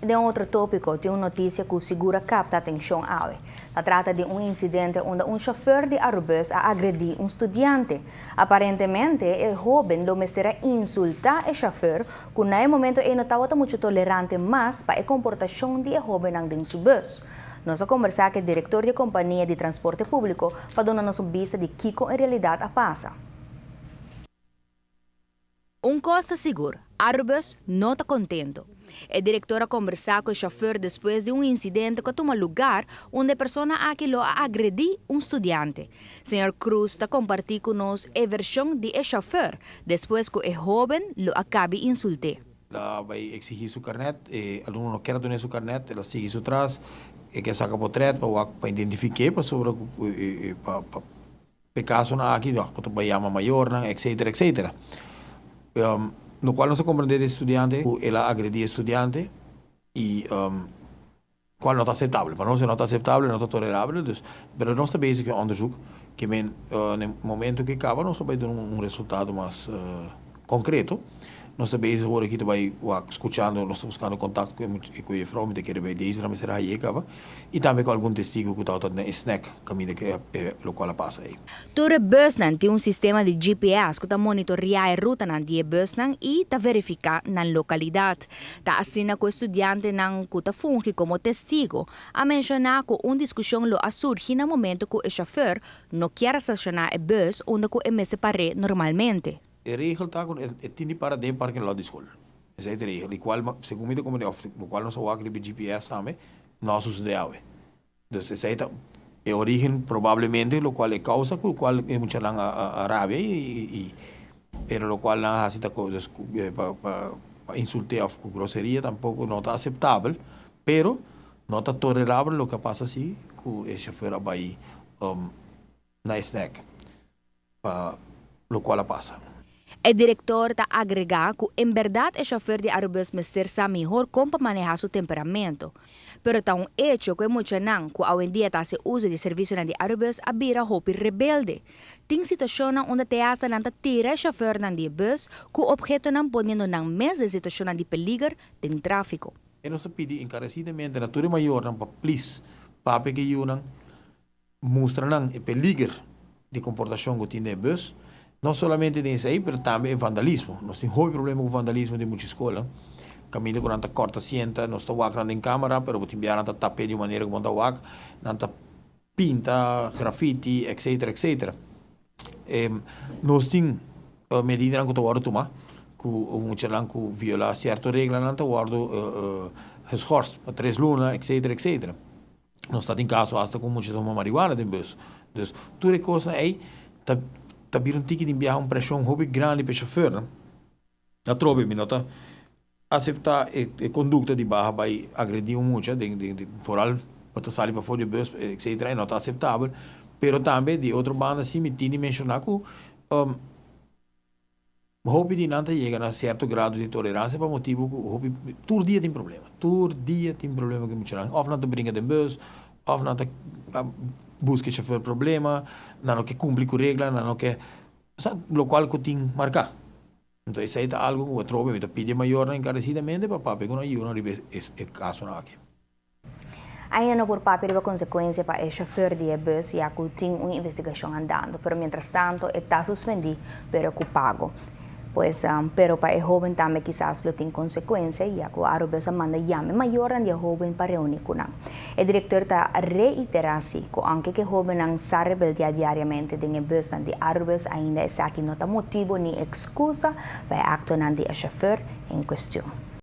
De outro tópico, tem uma notícia que segura capta a atenção hoje. Se trata de um incidente onde um chofer de aerobus agrediu um estudante. Aparentemente, o jovem lo mestera insultar o chofer, que no momento ele não estava muito tolerante mais para a comportação de jovem em seu bus. Nós conversamos com o diretor de companhia de transporte público para dar nossa vista de que em realidade passa. Costa seguro, aerobus não está contento. A diretora conversou com o chofer depois de um incidente que tomou lugar onde a pessoa aquilo agrediu um estudante. Senhor Cruz está compartilhando conosco a versão do chofer depois que o jovem lo acabe insultar. Ela vai exigir seu carnet, o aluno não quer dar seu carnet, ela sigue isso atrás, e quer sacar portrait para identificar, para sobre para caso na aqui, para bayama maior, etc, etc. No qual não se compreende o estudante, ela agrediu o estudante e qual não está aceitável. Para nós não está aceitável, não está tolerável, mas nós estamos bezig com onderzoek que no momento que acaba, nós vamos dar resultado mais concreto. Nós estamos bezig agora aqui também escutando, nós estamos buscando contato com a vrouw, met de bij deze naam is er hier acaba, e também com algum testigo que está na snack caminho que o qual passa aí. Toda bus tem sistema de GPS que está monitorear a ruta de bus e está verificar na localidade. Está assina com o estudante que está funge como testigo a mencionar que discussão lo surge no momento que o chofer não quer estacionar a bus onde o messe pare normalmente. A regel está com tini para de parking lot de escola. Essa é a regel, e qual segundo me como o qual nós vamos acreditar GPS também, nós usamos. Então essa é a origem provavelmente o qual é causa o qual é muito lang a rabia pero o qual não há cita coisas para insultar com grosseria tampouco não está aceitável, pero não está tolerável o que passa assim que o chofer vai na snack para o qual passa. O diretor está agregar que, em verdade, o chofer de aerobus merecer melhor como manejar seu temperamento. Pero está hecho que muito não que hoje em dia está se uso de serviço de aerobus a vira hopi rebelde. Tem situação onde te hasta não tira o chofer de bus que o objeto não podendo na mesma situação de peligro tem tráfico. E nós pedimos encarecidamente na torre maior para please para que eu não mostra o peligro de comportação que tem no bus. Não somente nisso aí, mas também vandalismo. Nós temos um problema com vandalismo de muitas escolas. Caminho quando corta cinta, nós estamos walkando em câmara, mas vamos enviar a tapete de maneira que vamos walk, nanta pinta, grafite, etc, etc. Nós temos medidas que estamos tomando, que muitas vezes que viola certa regra, nanta guardo geschorst, para 3 lunas, etc, etc. Nós estamos em caso hasta com muitas marihuana de bus. Então, tudo é coisa aí, tabir um ticket de enviar uma pressão hobby grande para o chofer. A trobe me nota aceitar a conduta de barra vai agredir muito, de foral para sair para fora do bus, etc. É não está aceitável. Pero também de outra banda assim me tinha mencionar que hobby de não chega a certo grado de tolerância para motivo que o hobby todo dia tem problema. Todo dia tem problema que muito não. Of não te brinca de bus, of não te busca chofer problema, não quer cumprir com regra, não quer, o qual que tem marcar. Então isso aí é algo que eu trovo, eu pedi maior encarecidamente para pegar uma ajuda nesse caso aqui. Ainda não por papel a consequência para o chofer de bus já que tem uma investigação andando, mas mientras tanto está suspendido, pero que pago. Pues, pero para o jovem também quizás lo tem consequência, já que o aerobus manda llame maior de jovem para reunir com ele. O diretor está reiterando que aunque o jovem se rebeldia diariamente de bus de aerobus, ainda é aqui não motivo nem excusa para actuar de chofer em questão.